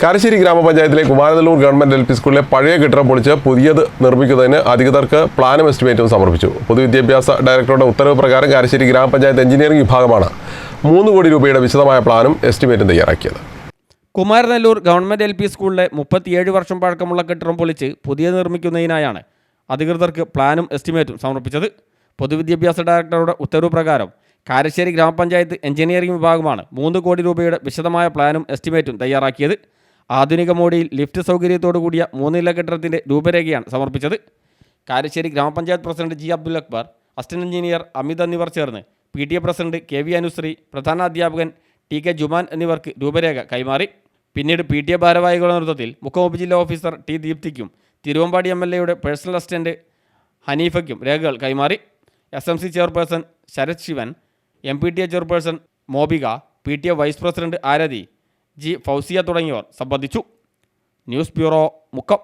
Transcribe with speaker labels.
Speaker 1: കാരശ്ശേരി ഗ്രാമപഞ്ചായത്തിലെ Kumaranellur government LP സ്കൂളിലെ പഴയ കെട്ടിടം പൊളിച്ച് പുതിയത് നിർമ്മിക്കുന്നതിന് അധികൃതർക്ക് പ്ലാനും എസ്റ്റിമേറ്റും സമർപ്പിച്ചു. പൊതുവിദ്യാഭ്യാസ ഡയറക്ടറുടെ ഉത്തരവ് പ്രകാരം കാരശ്ശേരി ഗ്രാമപഞ്ചായത്ത് എഞ്ചിനീയറിംഗ് വിഭാഗമാണ് 3 കോടി രൂപയുടെ വിശദമായ പ്ലാനും എസ്റ്റിമേറ്റും തയ്യാറാക്കിയത്.
Speaker 2: കുമാരനെല്ലൂർ ഗവൺമെന്റ് LP സ്കൂളിലെ 37 വർഷം പഴക്കമുള്ള കെട്ടിടം പൊളിച്ച് പുതിയത് നിർമ്മിക്കുന്നതിനായാണ് അധികൃതർക്ക് പ്ലാനും എസ്റ്റിമേറ്റും സമർപ്പിച്ചത്. പൊതുവിദ്യാഭ്യാസ ഡയറക്ടറുടെ ഉത്തരവ് പ്രകാരം കാരശ്ശേരി ഗ്രാമപഞ്ചായത്ത് എഞ്ചിനീയറിംഗ് വിഭാഗമാണ് 3 കോടി രൂപയുടെ വിശദമായ പ്ലാനും എസ്റ്റിമേറ്റും തയ്യാറാക്കിയത്. ആധുനിക മോഡിയിൽ ലിഫ്റ്റ് സൗകര്യത്തോടു കൂടിയ 3 നില കെട്ടിടത്തിൻ്റെ രൂപരേഖയാണ് സമർപ്പിച്ചത്. കാരശ്ശേരി ഗ്രാമപഞ്ചായത്ത് president G. Abdul Akbar, assistant engineer Amit എന്നിവർ ചേർന്ന് PTA പ്രസിഡന്റ് KV അനുശ്രീ, പ്രധാനാധ്യാപകൻ TK ജുമാൻ എന്നിവർക്ക് രൂപരേഖ കൈമാറി. പിന്നീട് PTA ഭാരവാഹികളുടെ നേതൃത്വത്തിൽ മുഖ്യ ഉപജില്ലാ ഓഫീസർ T. ദീപ്തിക്കും തിരുവമ്പാടി MLA പേഴ്സണൽ അസിസ്റ്റന്റ് ഹനീഫയ്ക്കും രേഖകൾ കൈമാറി. SMC chairperson Sarath Sivan, MPTA chairperson Mobika, PTA vice president Arathi, G. Fousiya തുടങ്ങിയവർ സംബന്ധിച്ചു. News bureau, Mukkam.